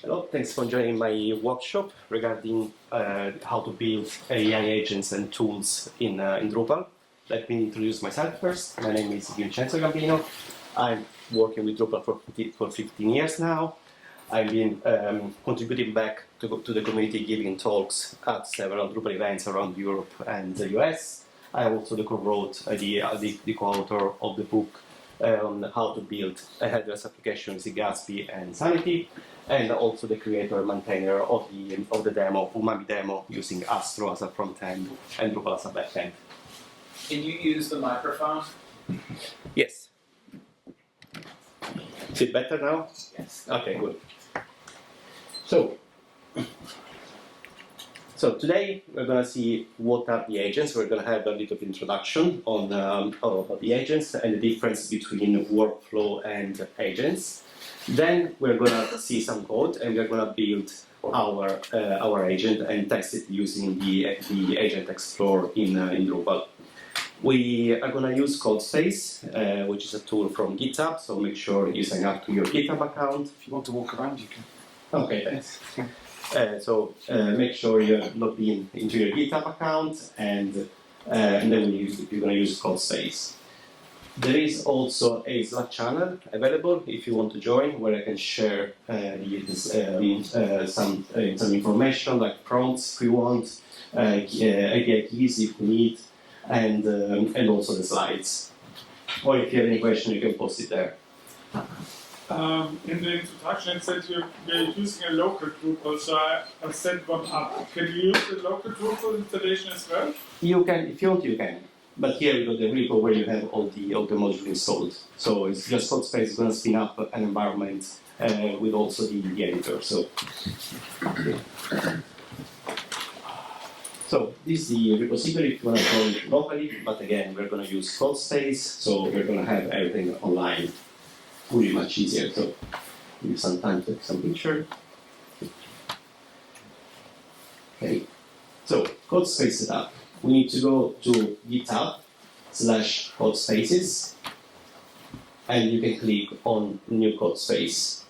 Hello, thanks for joining my workshop regarding how to build AI agents and tools in Drupal. Let me introduce myself first. My name is Vincenzo Gambino. I'm working with Drupal for 15 years now. I've been contributing back to the community, giving talks at several Drupal events around Europe and the US. I'm also the co-wrote the co-author of the book on how to build a headless application using Gatsby and Sanity, and also the creator and maintainer of the demo, Umami demo, using Astro as a front end and Drupal as a back end. Can you use the microphone? Yes. Is it better now? Yes. Okay, good. So today we're going to see what are the agents. We're going to have a little introduction on the agents and the difference between workflow and agents. Then we're going to see some code and we're going to build our agent and test it using the Agent Explorer in Drupal. We are going to use CodeSpace, which is a tool from GitHub, so make sure you sign up to your GitHub account. If you want to walk around, you can. Okay, thanks. Make sure you're logged into your GitHub account, and then you're going to use CodeSpace. There is also a Slack channel available if you want to join, where I can share some information like prompts if you want, API keys if you need, and also the slides. Or if you have any question, you can post it there. In the introduction, it said you're using a local Drupal, so I set one up. Can you use the local Drupal installation as well? You can, if you want, you can. But here we got the repo where you have all the modules installed. So it's just CodeSpace is going to spin up an environment with also the editor. So this is the repository if you want to join it locally. But again, we're going to use CodeSpace, so we're going to have everything online. Will be much easier. So give you some time to take some picture. Okay. So CodeSpace setup. We need to go to GitHub/CodeSpaces, and you can click on New CodeSpace.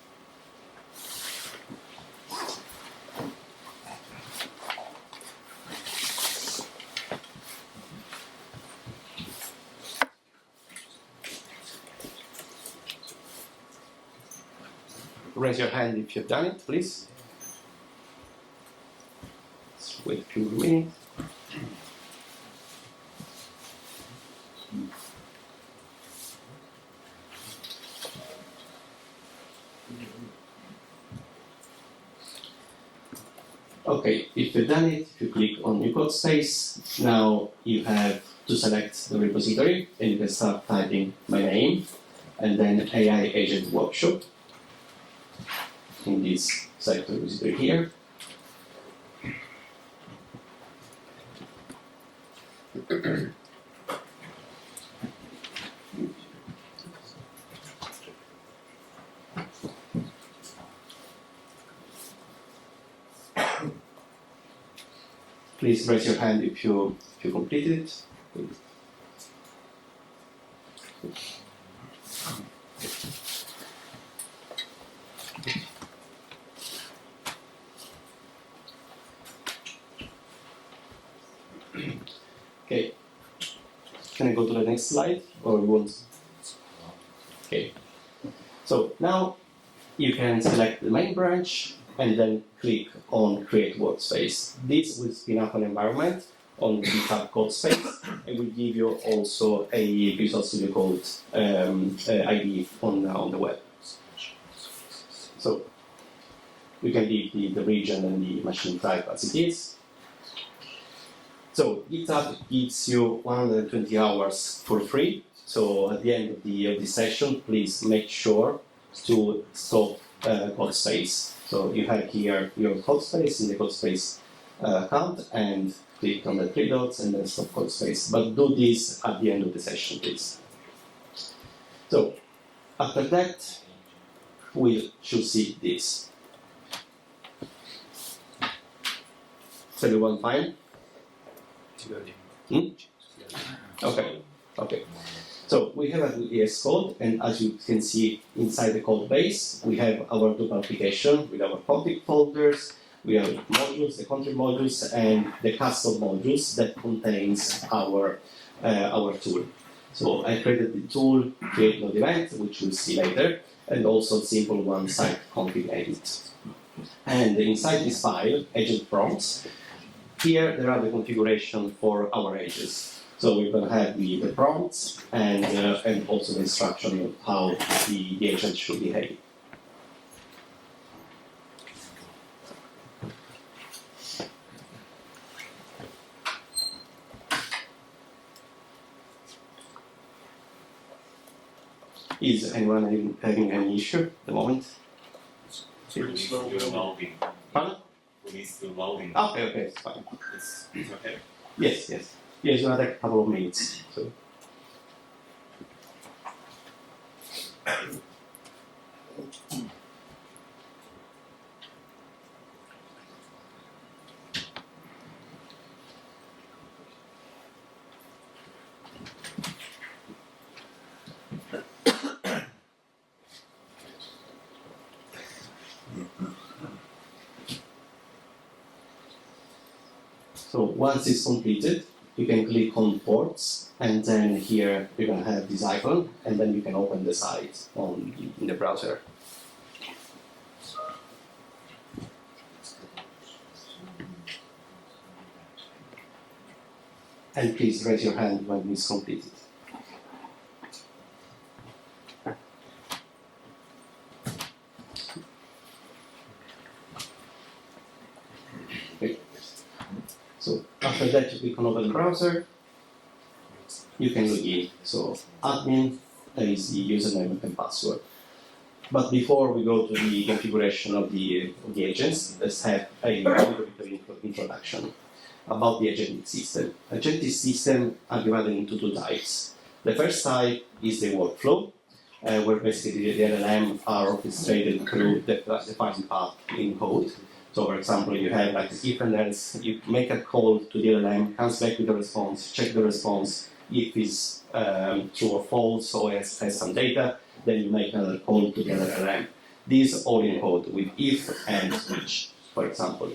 Raise your hand if you've done it, please. Let's wait a few more minutes. Okay, if you've done it, if you click on New CodeSpace, now you have to select the repository, and you can start typing my name, and then AI Agent Workshop in this sector repository here. Please raise your hand if you completed it. Okay. Can I go to the next slide, or we won't? Okay. So now you can select the main branch and then click on Create Workspace. This will spin up an environment on GitHub CodeSpace and will give you also a Visual Studio Code ID on the web. So you can leave the region and the machine type as it is. So GitHub gives you 120 hours for free. So at the end of the session, please make sure to stop CodeSpace. So you have here your CodeSpace in the CodeSpace account, and click on the three dots and then stop CodeSpace. But do this at the end of the session, please. So after that, we should see this. Is everyone fine? Okay. So we have a VS Code, and as you can see inside the code base, we have our Drupal application with our config folders, we have modules, the contrib modules, and the custom modules that contains our tool. So I created the tool create node event, which we'll see later, and also simple one-site config edit. And inside this file, agent prompts, here there are the configuration for our agents. So we're going to have the prompts and also the instruction of how the agent should behave. Is anyone having any issue at the moment? Pretty slow loading. Pardon? We need still loading. Okay, it's fine. It's okay. Yes. Yeah, it's going to take a couple of minutes. So. So once it's completed, you can click on ports, and then here you're going to have this icon, and then you can open the site in the browser. And please raise your hand when it's completed. So after that, you click on open the browser, you can log in. So admin is the username and password. But before we go to the configuration of the agents, let's have a little bit of introduction about the agentic system. Agentic systems are divided into two types. The first type is the workflow, where basically the LLM are orchestrated through the defined path in code. So, for example, you have like if and else, you make a call to the LLM, comes back with a response, check the response, if it's true or false, or has some data, then you make another call to the other LLM. These all in code with if and switch, for example.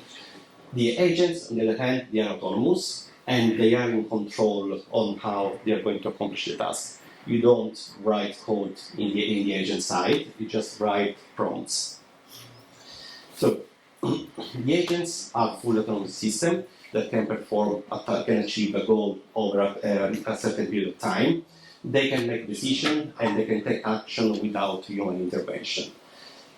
The agents, on the other hand, they are autonomous and they are in control on how they are going to accomplish the task. You don't write code in the agent side, you just write prompts. So, the agents are full autonomous systems that can can achieve a goal over a certain period of time. They can make decisions and they can take action without human intervention.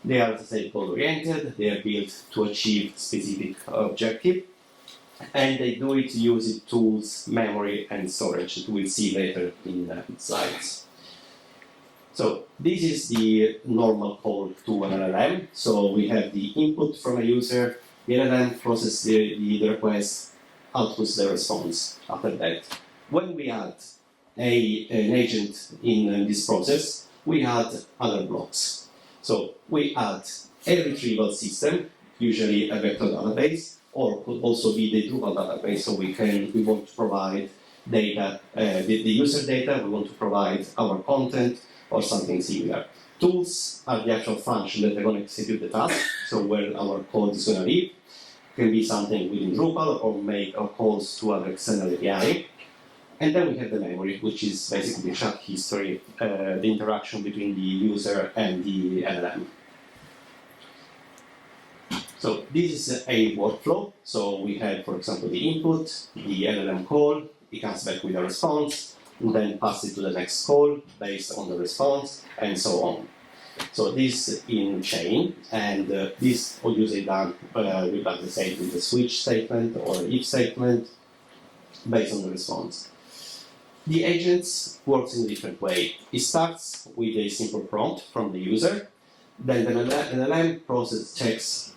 They are, as I said, goal-oriented. They are built to achieve specific objective, and they do it using tools, memory, and storage that we'll see later in slides. So this is the normal call to an LLM. So we have the input from a user, the LLM processes the request, outputs the response after that. When we add an agent in this process, we add other blocks. So we add a retrieval system, usually a vector database, or could also be the Drupal database. So we want to provide data, the user data, we want to provide our content, or something similar. Tools are the actual function that are going to execute the task, so where our code is going to live. It can be something within Drupal or make our calls to other external API. And then we have the memory, which is basically the chat history, the interaction between the user and the LLM. So this is a workflow. So we have, for example, the input, the LLM call, it comes back with a response, and then pass it to the next call based on the response, and so on. So this in chain, and this is usually done with, like I said, with a switch statement or if statement based on the response. The agents works in a different way. It starts with a simple prompt from the user, then the LLM process checks,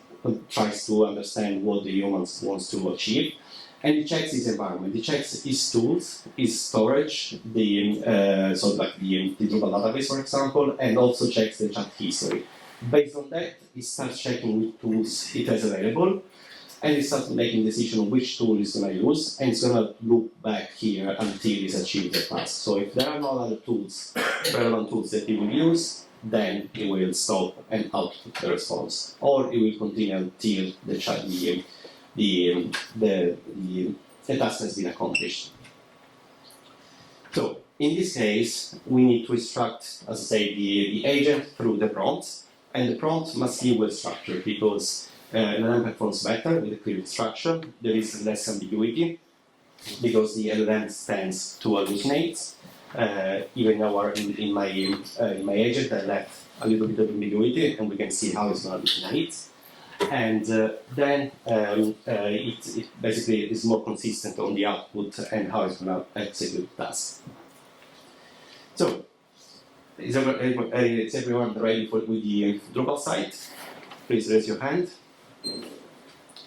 tries to understand what the human wants to achieve, and it checks his environment. It checks his tools, his storage, so like the Drupal database, for example, and also checks the chat history. Based on that, it starts checking which tools it has available, and it starts making decision on which tool it's going to use, and it's going to loop back here until it's achieved the task. So if there are no other tools, relevant tools that it will use, then it will stop and output the response, or it will continue until the task has been accomplished. So in this case, we need to instruct, as I say, the agent through the prompt, and the prompt must be well structured because LLM performs better with a clear instruction. There is less ambiguity because the LLM tends to hallucinate. Even in my agent, I left a little bit of ambiguity, and we can see how it's going to hallucinate. And then it basically is more consistent on the output and how it's going to execute the task. So, is everyone ready with the Drupal site? Please raise your hand.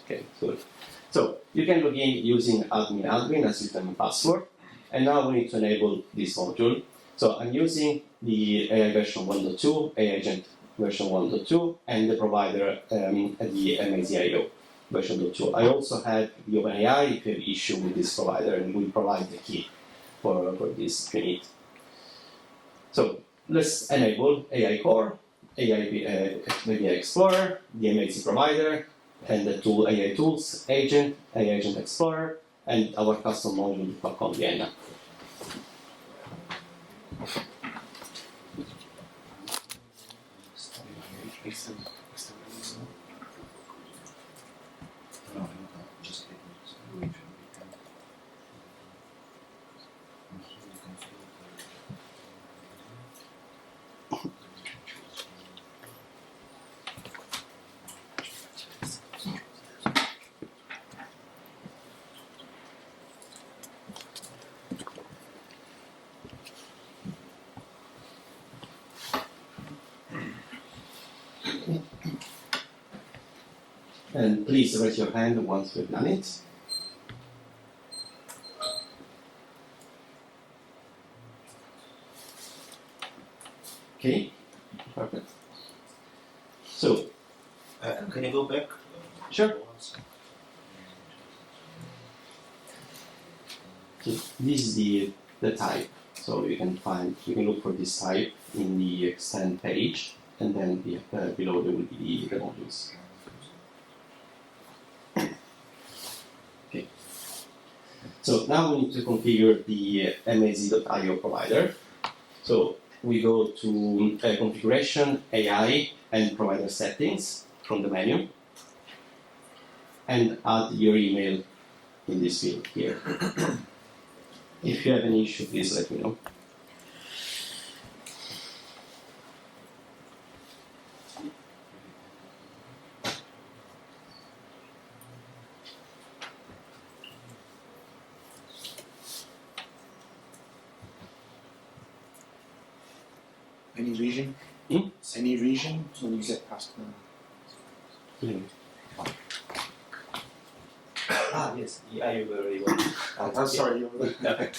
Okay, good. So, you can log in using admin as username password. And now we need to enable this module. So, I'm using the AI version 1.2, AI agent version 1.2, and the provider the MAZIO version 2. I also have the OpenAI if you have issue with this provider, and we provide the key for this if you need. So let's enable AI Core, AI Explorer, the MAZ provider, and the tool AI Tools, Agent, AI Agent Explorer, and our custom module called Vienna. And please raise your hand once we've done it. Okay, perfect. So, can you go back? Sure. So this is the type. So you can look for this type in the extend page, and then below there will be the modules. Okay. So now we need to configure the MAZ.io provider. So we go to configuration, AI, and provider settings from the menu, and add your email in this field here. If you have any issue, please let me know. Any region? Hmm? Any region when you get past the... Ah, yes, the IO very well. I'm sorry, you were... Okay.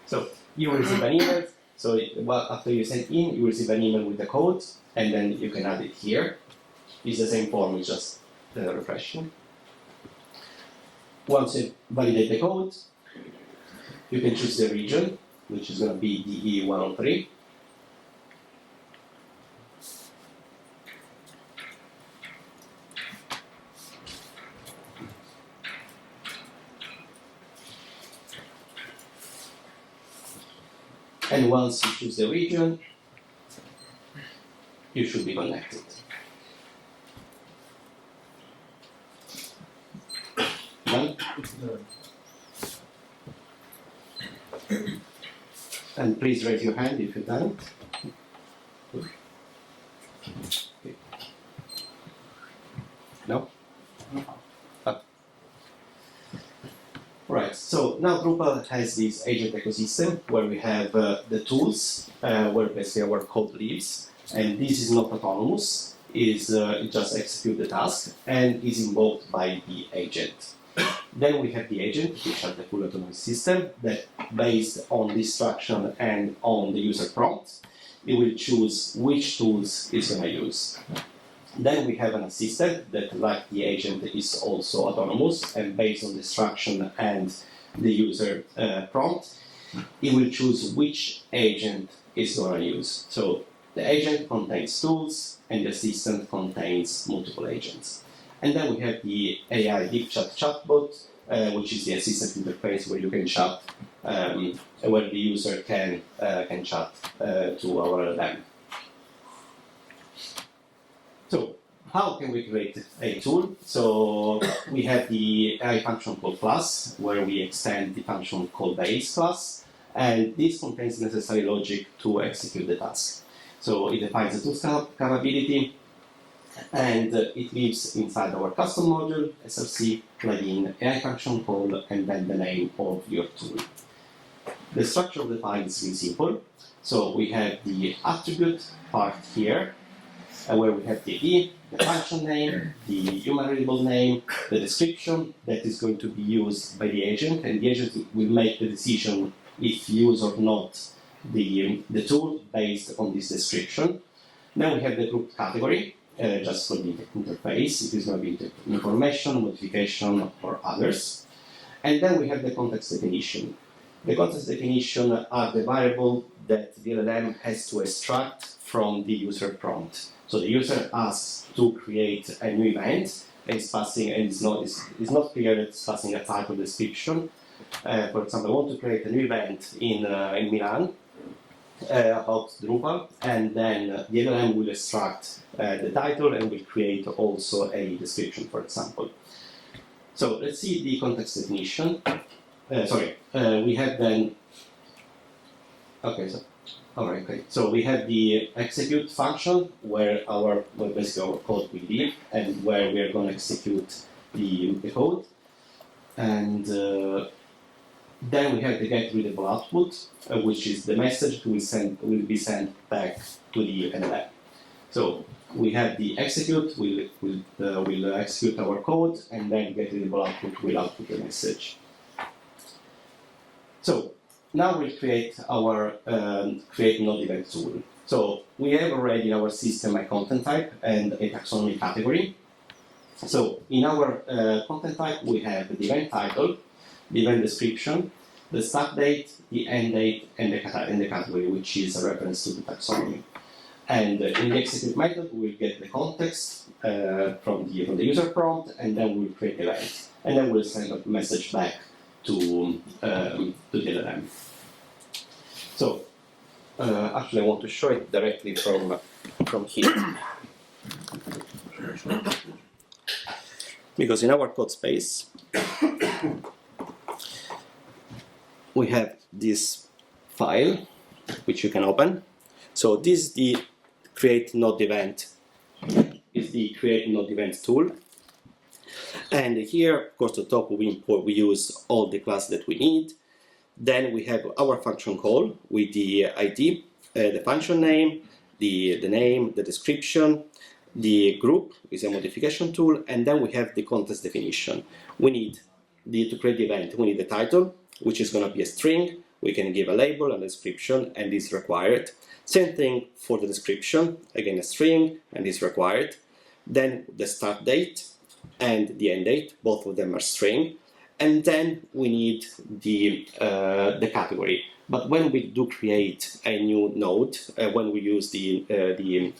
So you will receive an email. So after you send in, you will receive an email with the code, and then you can add it here. It's the same form, it's just refreshing. Once you validate the code, you can choose the region, which is going to be DE 103. And once you choose the region, you should be connected. Done? And please raise your hand if you've done it. Okay. No? Right, so now Drupal has this agent ecosystem where we have the tools, where basically our code lives, and this is not autonomous, it just executes the task and is invoked by the agent. Then we have the agent, which is the full autonomous system, that based on the instruction and on the user prompt, it will choose which tools it's going to use. Then we have an assistant that, like the agent, is also autonomous, and based on the instruction and the user prompt, it will choose which agent is going to use. So the agent contains tools, and the assistant contains multiple agents. And then we have the AI deep chat chatbot, which is the assistant interface where you can chat, where the user can chat to our LLM. So how can we create a tool? So we have the AI function called class, where we extend the function called base class, and this contains necessary logic to execute the task. So it defines the tool's capability, and it lives inside our custom module, SRC, plugin, AI function call, and then the name of your tool. The structure of the file is really simple. So we have the attribute part here, where we have the ID, the function name, the human readable name, the description that is going to be used by the agent, and the agent will make the decision if use or not the tool based on this description. Then we have the group category, just for the interface. It is going to be information, modification, or others. And then we have the context definition. The context definition are the variable that the LLM has to extract from the user prompt. So the user asks to create a new event, and it's passing, and it's not clear that it's passing a title description. For example, I want to create a new event in Milan about Drupal, and then the LLM will extract the title and will create also a description, for example. So let's see the context definition. We have then. Okay, so we have the execute function where basically our code will live and where we are going to execute the code, and then we have the get readable output, which is the message will be sent back to the LLM. So we have the execute will execute our code, and then get readable output will output the message. So now we'll create our create node event tool. So we have already in our system a content type and a taxonomy category. So in our content type we have the event title, the event description, the start date, the end date, and the category, which is a reference to the taxonomy. And in the execute method, we'll get the context from the user prompt, and then we'll create the event, and then we'll send a message back to the LLM. So actually, I want to show it directly from here, because in our code space we have this file which you can open. So this is the create node event. Is the create node event tool. And here, of course, at the top we use all the classes that we need. Then we have our function call with the ID, the function name, the name, the description, the group is a modification tool, and then we have the context definition. We need to create the event, we need the title, which is going to be a string. We can give a label, a description, and is required. Same thing for the description, again a string, and is required. Then the start date and the end date, both of them are string. And then we need the category. But when we do create a new node, when we use the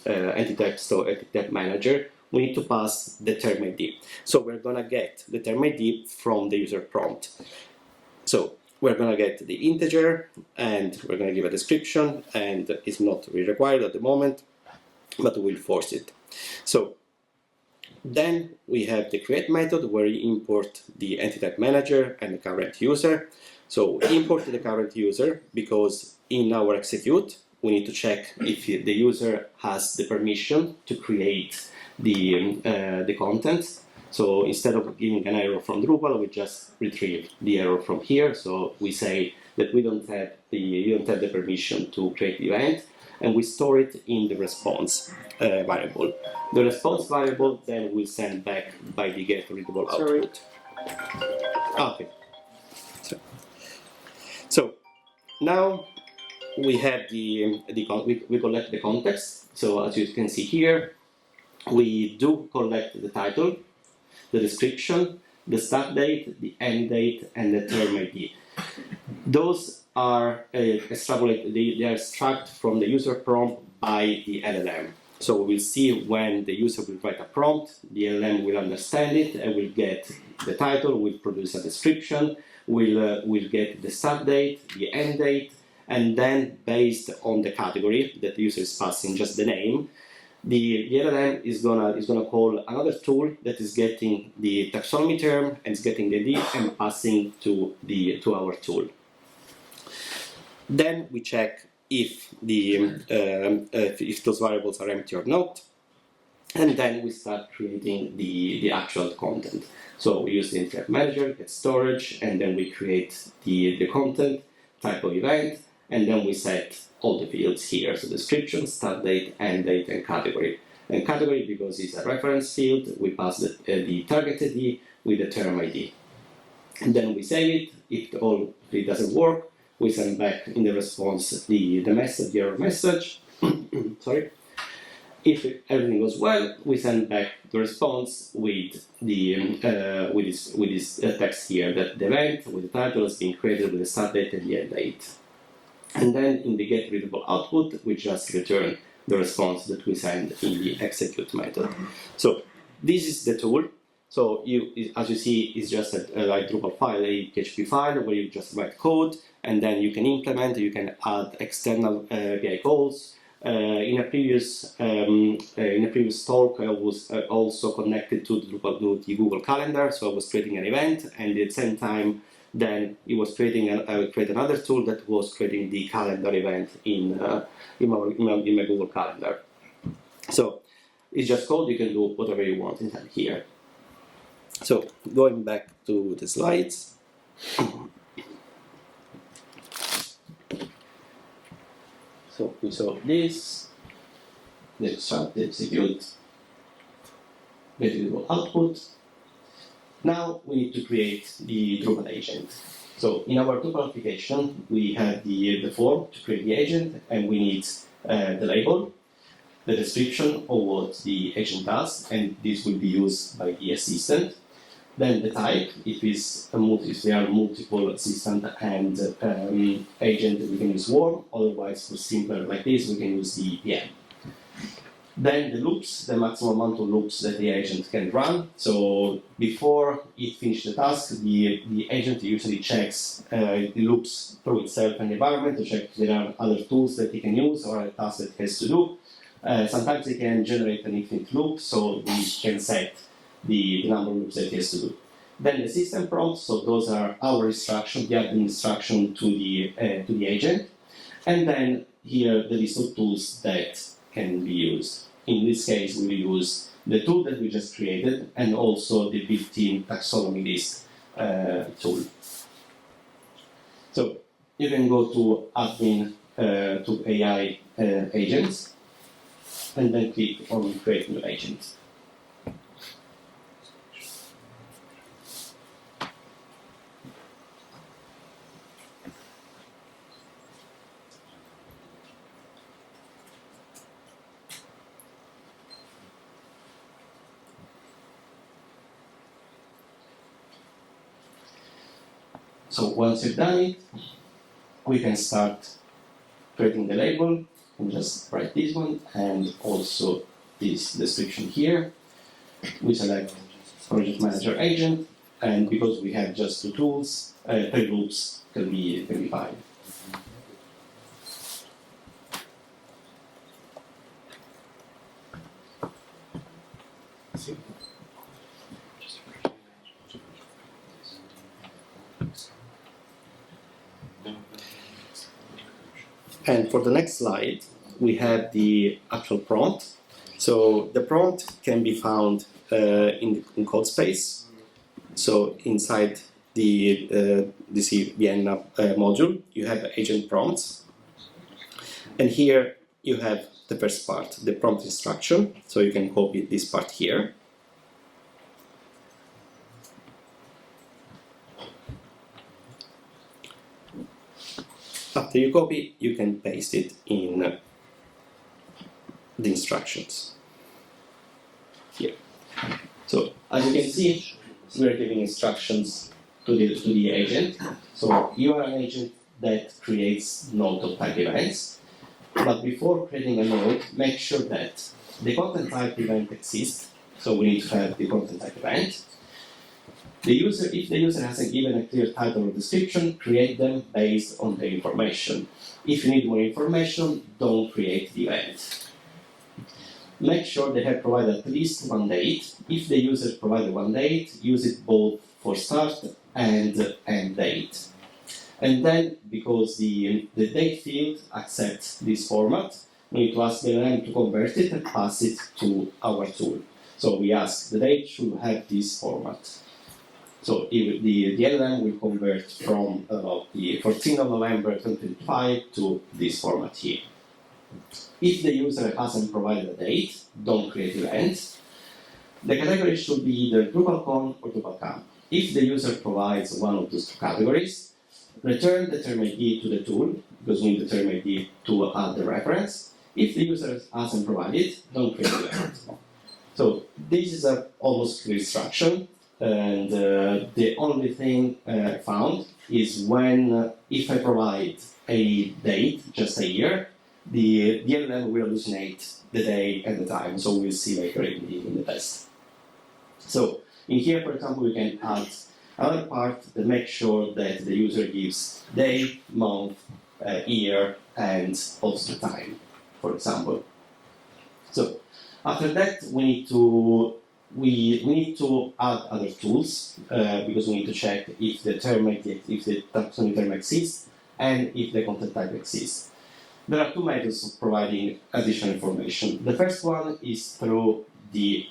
entity type manager, we need to pass the term ID. So we're going to get the term ID from the user prompt. So we're going to get the integer, and we're going to give a description, and it's not really required at the moment, but we'll force it. So then we have the create method where you import the entity type manager and the current user. So we import the current user because in our execute we need to check if the user has the permission to create the content. So instead of giving an error from Drupal, we just retrieve the error from here. So we say that you don't have the permission to create the event, and we store it in the response variable. The response variable then will send back by the get readable output. Okay. So now we have we collect the context. So as you can see here, we do collect the title, the description, the start date, the end date, and the term ID. Those are extrapolated, they are extracted from the user prompt by the LLM. So we'll see when the user will write a prompt, the LLM will understand it and will get the title, will produce a description, will get the start date, the end date, and then based on the category that the user is passing, just the name, the LLM is gonna call another tool that is getting the taxonomy term and is getting the ID and passing to our tool. Then we check if if those variables are empty or not, and then we start creating the actual content. So we use the internet manager, get storage, and then we create the content, type of event, and then we set all the fields here. So description, start date, end date, and category. And category, because it's a reference field, we pass the target ID with the term ID. And then we save it. If it doesn't work, we send back in the response the message, the error message. Sorry. If everything goes well, we send back the response with this text here, that the event with the title has been created with the start date and the end date. And then in the get readable output, we just return the response that we send in the execute method. So this is the tool. So as you see, it's just a Drupal file, a PHP file where you just write code, and then you can implement, you can add external API calls. In a previous talk, I was also connected to the Google Calendar, so I was creating an event, and at the same time, then it was creating I would create another tool that was creating the calendar event in my Google Calendar. So it's just code, you can do whatever you want inside here. So going back to the slides. So we saw this, the start, the execute, get readable output. Now we need to create the Drupal agent. So in our Drupal application, we have the form to create the agent, and we need the label, the description of what the agent does, and this will be used by the assistant. Then the type, if there are multiple assistant and agent, we can use warm. Otherwise, for simpler like this, we can use the PM. Then the loops, the maximum amount of loops that the agent can run. So before it finishes the task, the agent usually checks the loops through itself and the environment to check if there are other tools that it can use or a task that it has to do. Sometimes it can generate an infinite loop, so we can set the number of loops that it has to do. Then the system prompts, so those are our instructions, the admin instruction to the agent. And then here the list of tools that can be used. In this case, we will use the tool that we just created and also the built-in taxonomy list tool. So you can go to admin to AI agents and then click on create new agent. So once you've done it, we can start creating the label and just write this one and also this description here. We select project manager agent, and because we have just two tools, 3 loops can be fine. And for the next slide, we have the actual prompt. So the prompt can be found in code space. So inside the Vienna module, you have agent prompts. And here you have the first part, the prompt instruction. So you can copy this part here. After you copy, you can paste it in the instructions. So as you can see, we are giving instructions to the agent. So you are an agent that creates node type events. But before creating a node, make sure that the content type event exists. So we need to have the content type event. The user, if the user hasn't given a clear title or description, create them based on the information. If you need more information, don't create the event. Make sure they have provided at least one date. If the user provided one date, use it both for start and end date. And then, because the date field accepts this format, we need to ask the LLM to convert it and pass it to our tool. So we ask the date should have this format. So if the LLM will convert from the 14th of November 2025 to this format here. If the user hasn't provided a date, don't create events. The category should be either DrupalCon or DrupalCamp. If the user provides one of those two categories, return the term ID to the tool, because we need the term ID to add the reference. If the user hasn't provided, don't create an event. So this is an almost clear instruction, and the only thing I found is when, if I provide a date, just a year, the LLM will hallucinate the day and the time, so we'll see later in the test. So in here, for example, we can add another part that makes sure that the user gives day, month, year, and also time, for example. So after that, we need to add other tools because we need to check if the taxonomy term exists and if the content type exists. There are two methods of providing additional information. The first one is through the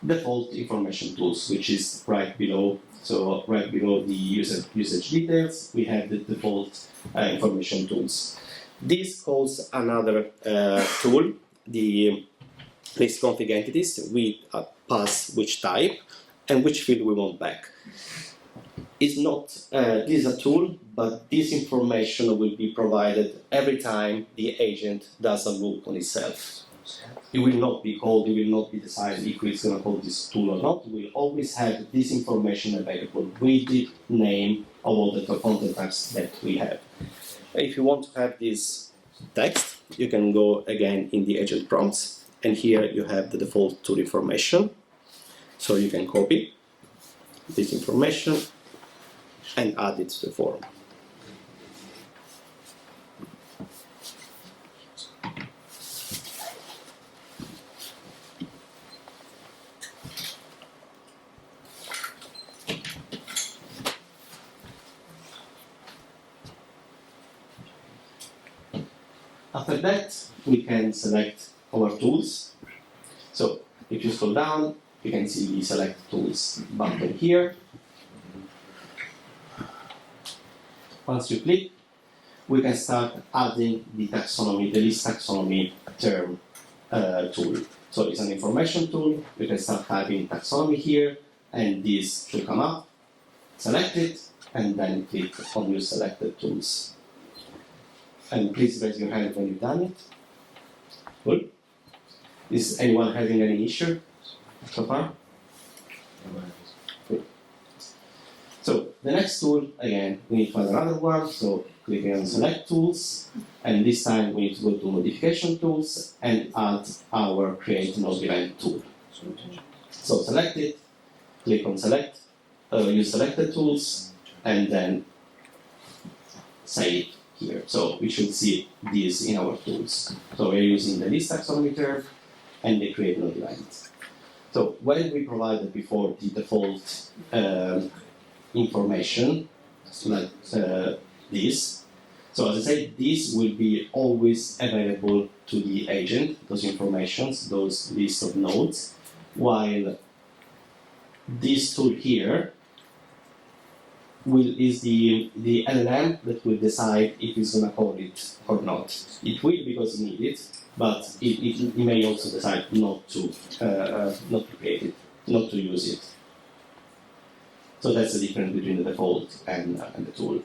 default information tools, which is right below. So right below the usage details, we have the default information tools. This calls another tool, the list config entities. We pass which type and which field we want back. It's not, this is a tool, but this information will be provided every time the agent does a loop on itself. It will not be called, it will not be decided if it's going to call this tool or not. We'll always have this information available with the name of all the content types that we have. If you want to have this text, you can go again in the agent prompts, and here you have the default tool information. So you can copy this information and add it to the form. After that, we can select our tools. So if you scroll down, you can see the Select Tools button here. Once you click, we can start adding the taxonomy, the list taxonomy term tool. So it's an information tool. You can start typing taxonomy here, and this should come up. Select it, and then click on your selected tools. And please raise your hand when you've done it. Good. Is anyone having any issue so far? Good. So the next tool, again, we need to add another one. So clicking on Select Tools, and this time we need to go to Modification Tools and add our Create Node Event tool. So select it, click on Select, use Selected Tools, and then save it here. So we should see this in our tools. So we're using the list taxonomy term and the create node event. So when we provided before the default information, like this, so as I said, this will be always available to the agent, those informations, those list of nodes, while this tool here is the LLM that will decide if it's going to call it or not. It will because it needs it, but it may also decide not to create it, not to use it. So that's the difference between the default and the tool.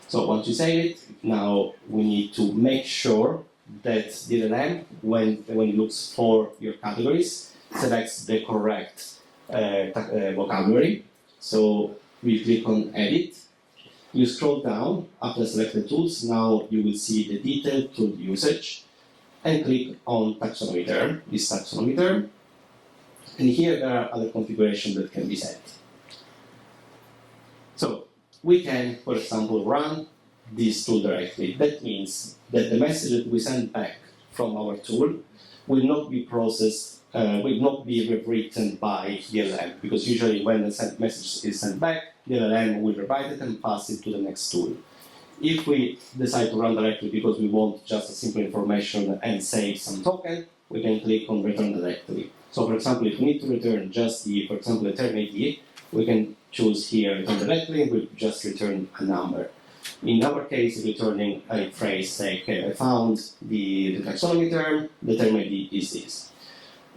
So once you save it, now we need to make sure that the LLM, when it looks for your categories, selects the correct vocabulary. So we click on Edit. You scroll down after selected tools. Now you will see the detailed tool usage, and click on taxonomy term. This taxonomy term, and here there are other configurations that can be set. So we can, for example, run this tool directly. That means that the message that we send back from our tool will not be processed, will not be rewritten by the LLM, because usually when the message is sent back, the LLM will rewrite it and pass it to the next tool. If we decide to run directly because we want just a simple information and save some token, we can click on return directly. So for example, if we need to return just the, for example, the term ID, we can choose here return directly and we'll just return a number. In our case, returning a phrase like, okay, I found the taxonomy term, the term ID is this.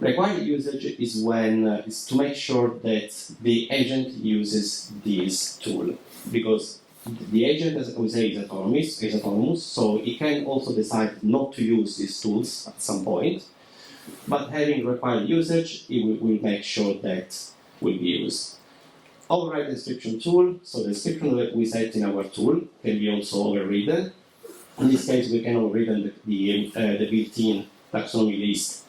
Required usage is when is to make sure that the agent uses this tool, because the agent, as we say, is autonomous, so it can also decide not to use these tools at some point. But having required usage, it will make sure that will be used. Override description tool, so the description that we set in our tool can be also overridden. In this case, we can override the built-in taxonomy list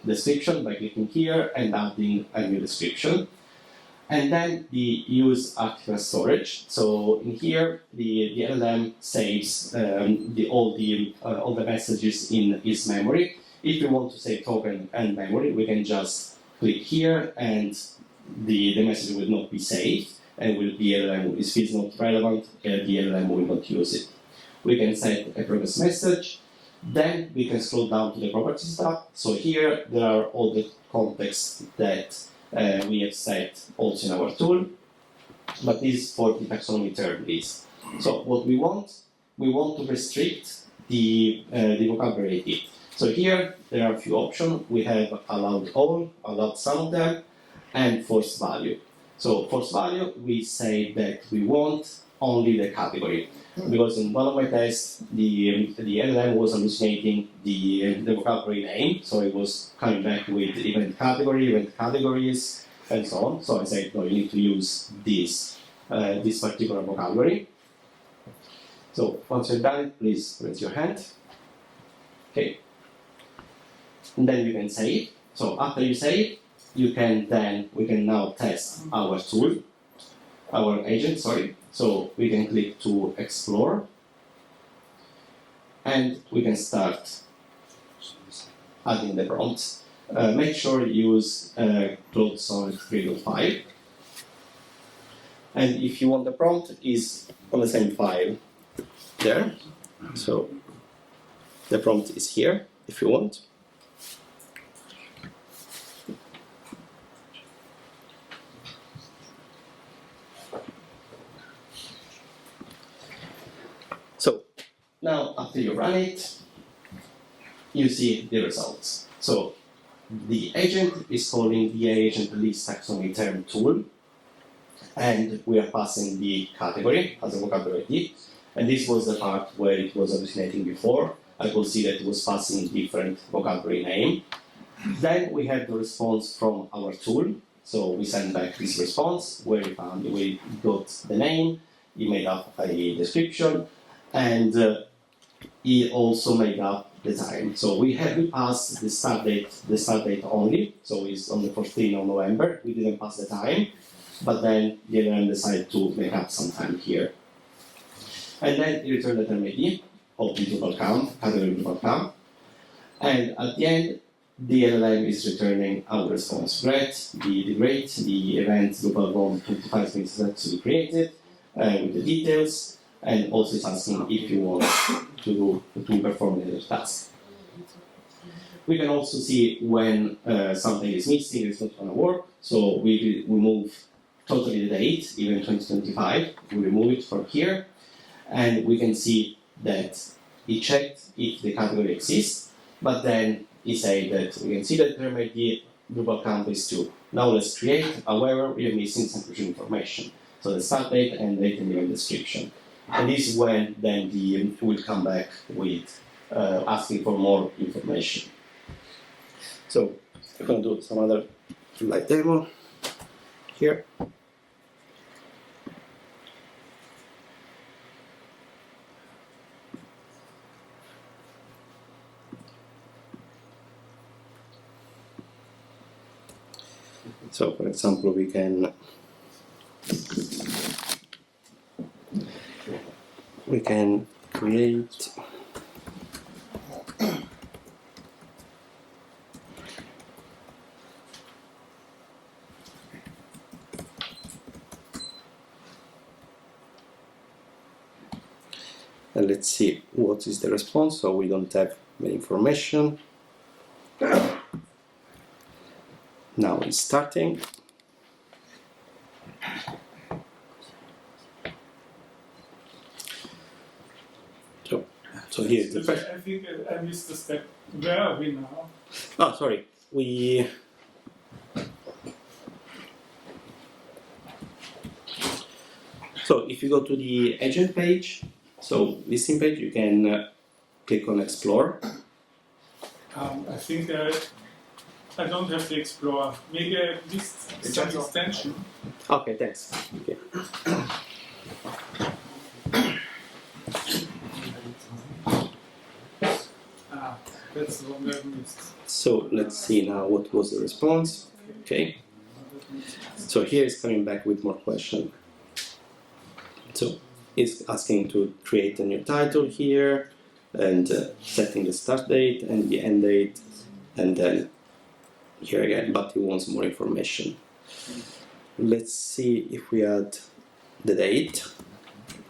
description by clicking here and adding a new description. And then the use active storage. So in here, the LLM saves all the messages in its memory. If we want to save token and memory, we can just click here and the message will not be saved, and will the LLM, if it's not relevant, the LLM will not use it. We can set a progress message. Then we can scroll down to the properties tab. So here there are all the contexts that we have set also in our tool, but this is for the taxonomy term list. So what we want to restrict the vocabulary. So here there are a few options. We have allowed all, allowed some of them, and force value. So force value, we say that we want only the category. Because in one of my tests, the LLM was hallucinating the vocabulary name, so it was coming back with event categories, and so on. So I said, no, you need to use this particular vocabulary. So once you're done, please raise your hand. Okay. And then you can save. So after you save, we can now test our tool, our agent, sorry. So we can click to explore, and we can start adding the prompts. Make sure you use Claude Sonnet 3.5. And if you want the prompt, is on the same file there. So the prompt is here if you want. So now after you run it, you see the results. So the agent is calling the agent list taxonomy term tool, and we are passing the category as a vocabulary key. And this was the part where it was hallucinating before. I could see that it was passing different vocabulary name. Then we have the response from our tool. So we send back this response where we got the name, he made up a description, and he also made up the time. So we passed the start date only. So it's on the 14th of November. We didn't pass the time, but then the LLM decided to make up some time here. And then he returned the term ID of the Drupal camp, category Drupal camp. And at the end, the LLM is returning our response. Great, the event Drupal ROM 25 minutes to be created with the details. And also it's asking if you want to perform the task. We can also see when something is missing, it's not going to work. So we remove totally the date, even 2025. We remove it from here. And we can see that he checked if the category exists, but then he said that we can see that term ID Drupal camp is 2. Now let's create, however, we are missing some crucial information. So the start date and date and event description. And this is when then the will come back with asking for more information. So I'm going to do some other live demo here. So, for example, we can create and let's see what is the response. So we don't have many information. Now it's starting. So here's the first. I think I missed the step. Where are we now? Oh, sorry. So if you go to the agent page, so listing page, you can click on Explore. I think I don't have the Explorer. Maybe I missed some extension. Okay, thanks. Okay. That's the one that I missed. So let's see now what was the response. Okay. So here is coming back with more question. So it's asking to create a new title here and setting the start date and the end date, and then here again, but he wants more information. Let's see if we add the date,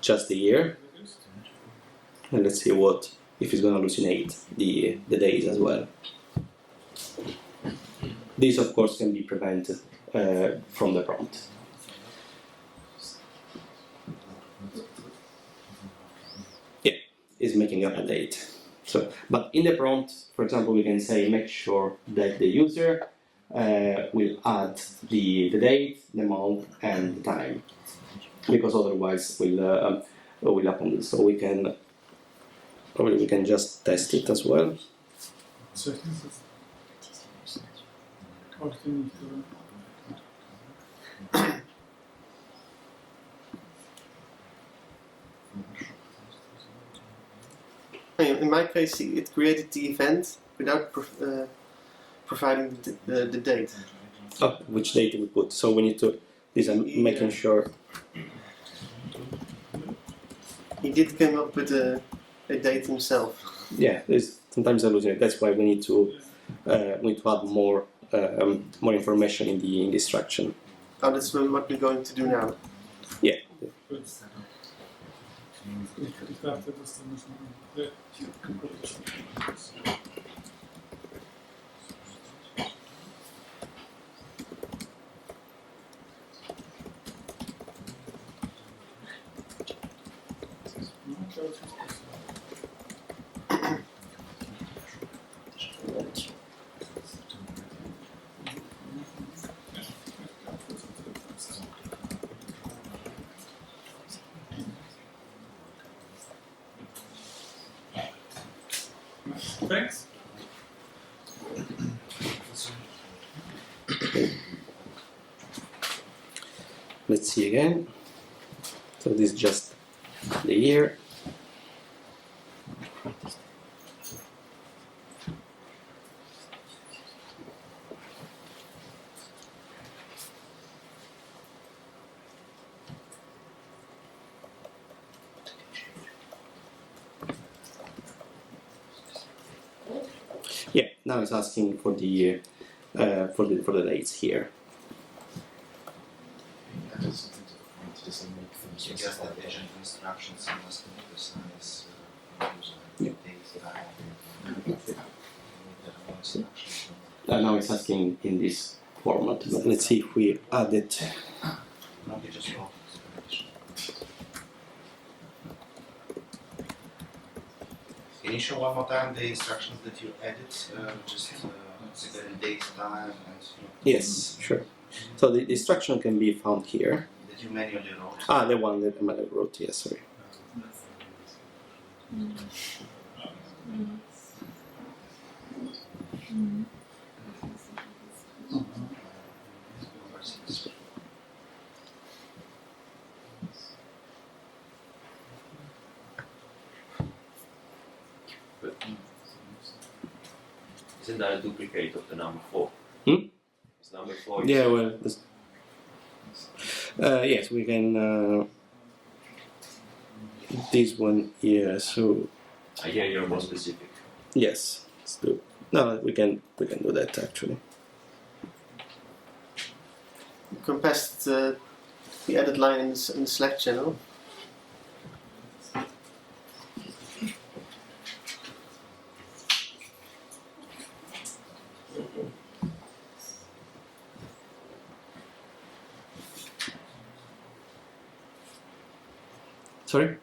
just the year, and let's see what if it's going to hallucinate the days as well. This, of course, can be prevented from the prompt. Yeah, it's making up a date. So, but in the prompt, for example, we can say make sure that the user will add the date, the month, and the time, because otherwise will happen this. So we can just test it as well. So, In my case, it created the event without providing the date. Oh, which date we put? So we need to. This I'm making sure. He did come up with a date himself. Yeah, there's sometimes I lose it. That's why we need to add more information in the instruction. Oh, that's what we're going to do now. Yeah. Ich dachte, dass da müssen wir. Thanks. Let's see again. So this is just the year. Yeah, now it's asking for the dates here. Suggest that agent instructions must be precise. Yeah. Now it's asking in this format. But let's see if we add it. Can you show one more time the instructions that you added? Just the date, time, and Yes, sure. So the instruction can be found here. that you manually wrote. Ah, the one that I manually wrote. Yes, sorry. Isn't that a duplicate of the number 4? Is number 4? Yeah, well, yes, we can. This one here. So Yeah, you're more specific. yes, let's do. No, we can do that actually. You can paste the edit line in the Slack channel. Sorry.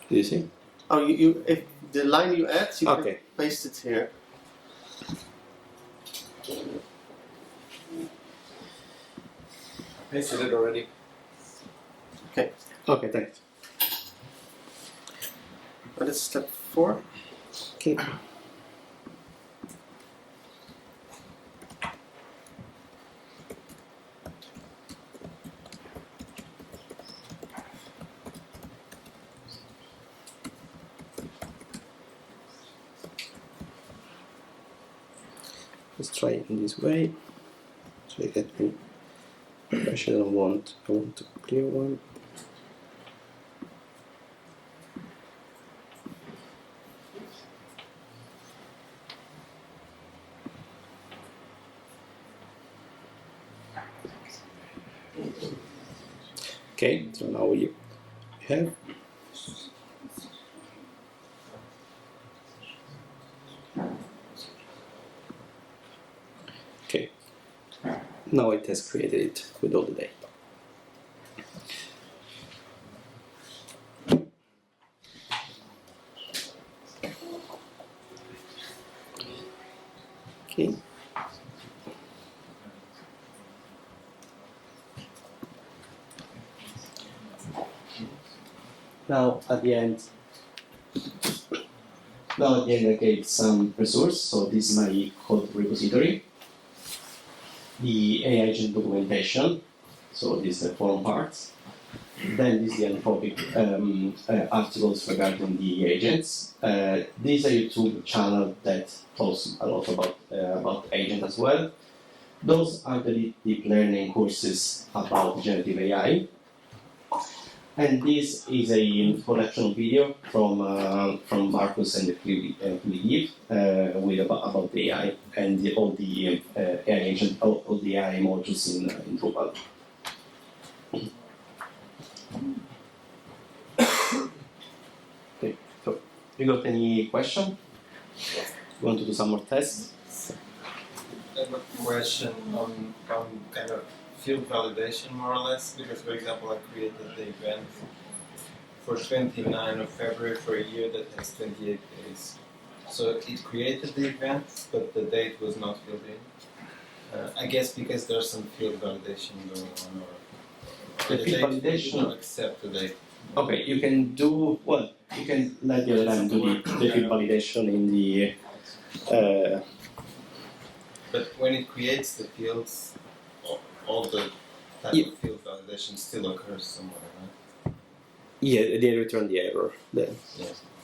Did you see? Oh, you if the line you add, you Okay. can paste it here. Pasted it already. Okay, thanks. But it's step 4. Okay. Let's try it in this way. So I get me. Actually, I want a clear one. Okay, so now we have. Okay, now it has created it with all the data. Okay. Now at the end, I gave some resource. So this is my code repository, the AI agent documentation. So this is the forum parts. Then this is the Anthropic articles regarding the agents. This is a YouTube channel that talks a lot about agent as well. Those are the deep learning courses about generative AI. And this is a introduction video from Marcus and Philippe with about the AI and all the AI agent, all the AI modules in Drupal. Okay, so you got any question? You want to do some more tests? I have a question on kind of field validation, more or less, because, for example, I created the event for 29 of February for a year that has 28 days. So it created the event, but the date was not filled in. I guess because there's some field validation going on, or The field date validation- did not accept the date. Okay, you can do, well, you can let the LLM do the field validation in the But when it creates the fields, all the type Yeah. of field validation still occurs somewhere, right? yeah, they return the error. Yes.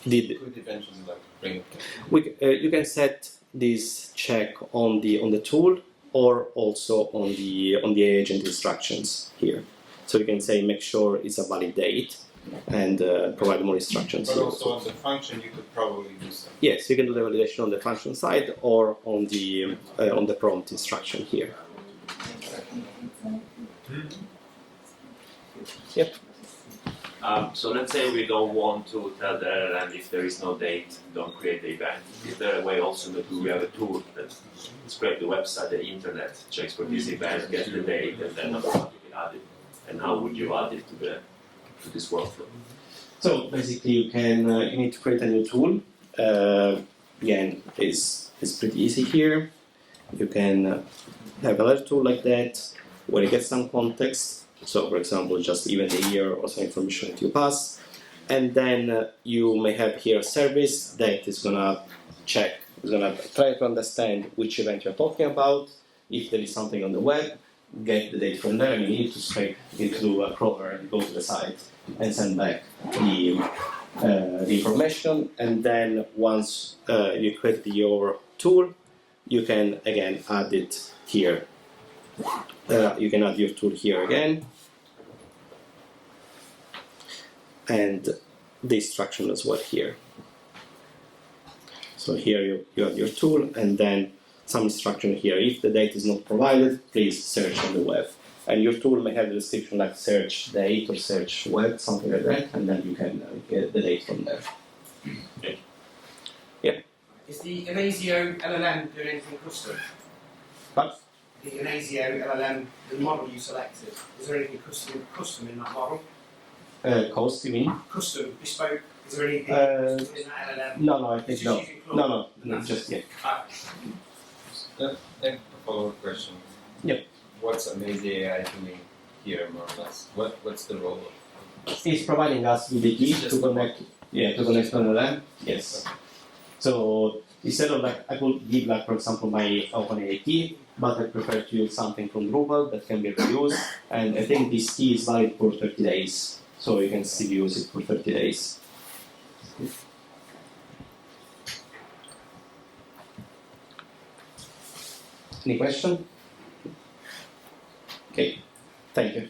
The, You could eventually like bring it back. you can set this check on the tool or also on the agent instructions here. So you can say make sure it's a valid date and provide more instructions But here. also on the function, you could probably do something. Yes, you can do the validation on the function side or on the prompt instruction here. Yep. So let's say we don't want to tell the LLM if there is no date, don't create the event. Is there a way also that we have a tool that scrape the website, the internet, checks for this event, gets the date, and then automatically add it? And how would you add it to this workflow? So basically, you need to create a new tool. Again, it's pretty easy here. You can have another tool like that where you get some context. So, for example, just even the year or some information that you pass, and then you may have here a service that is gonna check, is gonna try to understand which event you're talking about. If there is something on the web, get the date from there, and you need to scrape into a crawler and go to the site and send back the information. And then once you create your tool, you can again add it here. You can add your tool here again, and the instruction as well here. So here you have your tool, and then some instruction here. If the date is not provided, please search on the web. And your tool may have a description like search date or search web, something like that, and then you can get the date from there. Is the Inazio LLM doing anything custom? But The Inazio LLM, the model you selected, is there anything custom in that model? cost, you mean? Custom, bespoke, is there anything Uh, custom in that LLM? No, I think It's no. just using Claude. No, just yet. And a follow-up question. Yep. What's Amazing AI doing here, more or less? What's the role of It's providing us with the key It's to just connect. To connect to LLM. Yes. So instead of like, I could give like, for example, my OpenAI key, but I prefer to use something from Drupal that can be reused. And I think this key is valid for 30 days, so you can still use it for 30 days. Any question? Okay, thank you.